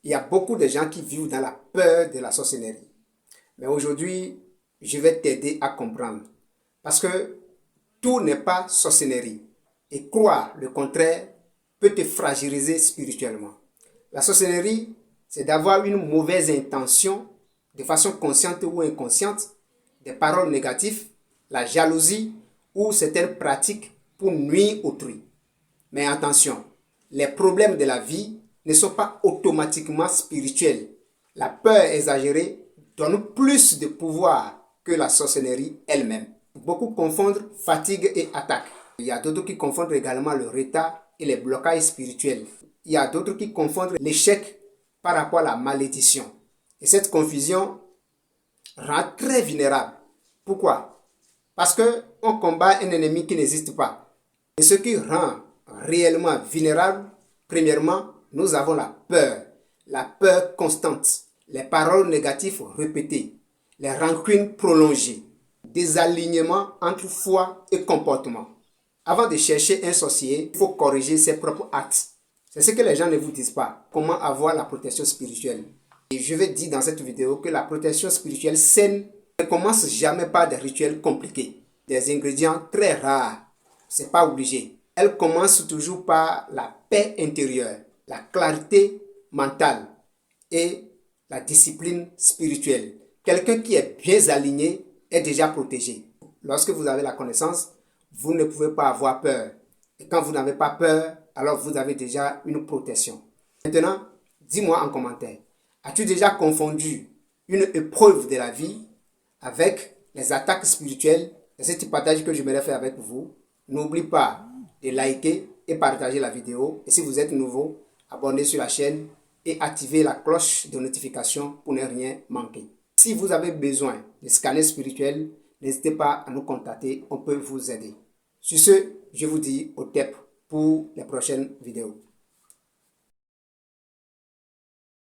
Il y a beaucoup de gens qui vivent dans la peur de la sorcellerie. Mais aujourd'hui, je vais t'aider à comprendre. Parce que tout n'est pas sorcellerie. Et croire le contraire peut te fragiliser spirituellement. La sorcellerie, c'est d'avoir une mauvaise intention, de façon consciente ou inconsciente, des paroles négatives, la jalousie ou certaines pratiques pour nuire autrui. Mais attention, les problèmes de la vie ne sont pas automatiquement spirituels. La peur exagérée donne plus de pouvoir que la sorcellerie elle-même. Beaucoup confondent fatigue et attaque. Il y a d'autres qui confondent également le retard et les blocages spirituels. Il y a d'autres qui confondent l'échec par rapport à la malédiction. Et cette confusion rend très vulnérable. Pourquoi? Parce qu'on combat un ennemi qui n'existe pas. Et ce qui rend réellement vulnérable, premièrement, nous avons la peur constante, les paroles négatives répétées, les rancunes prolongées, des alignements entre foi et comportement. Avant de chercher un sorcier, il faut corriger ses propres actes. C'est ce que les gens ne vous disent pas. Comment avoir la protection spirituelle. Et je vais dire dans cette vidéo que la protection spirituelle saine ne commence jamais par des rituels compliqués, des ingrédients très rares. C'est pas obligé. Elle commence toujours par la paix intérieure, la clarté mentale et la discipline spirituelle. Quelqu'un qui est bien aligné est déjà protégé. Lorsque vous avez la connaissance, vous ne pouvez pas avoir peur. Et quand vous n'avez pas peur, alors vous avez déjà une protection. Maintenant, dis-moi en commentaire, as-tu déjà confondu une épreuve de la vie avec les attaques spirituelles? C'est ce partage que je voudrais faire avec vous. N'oublie pas de liker et partager la vidéo. Et si vous êtes nouveau, abonnez sur la chaîne et activez la cloche de notification pour ne rien manquer. Si vous avez besoin de scanner spirituel, n'hésitez pas à nous contacter, on peut vous aider. Sur ce, je vous dis au TEP pour les prochaines vidéos.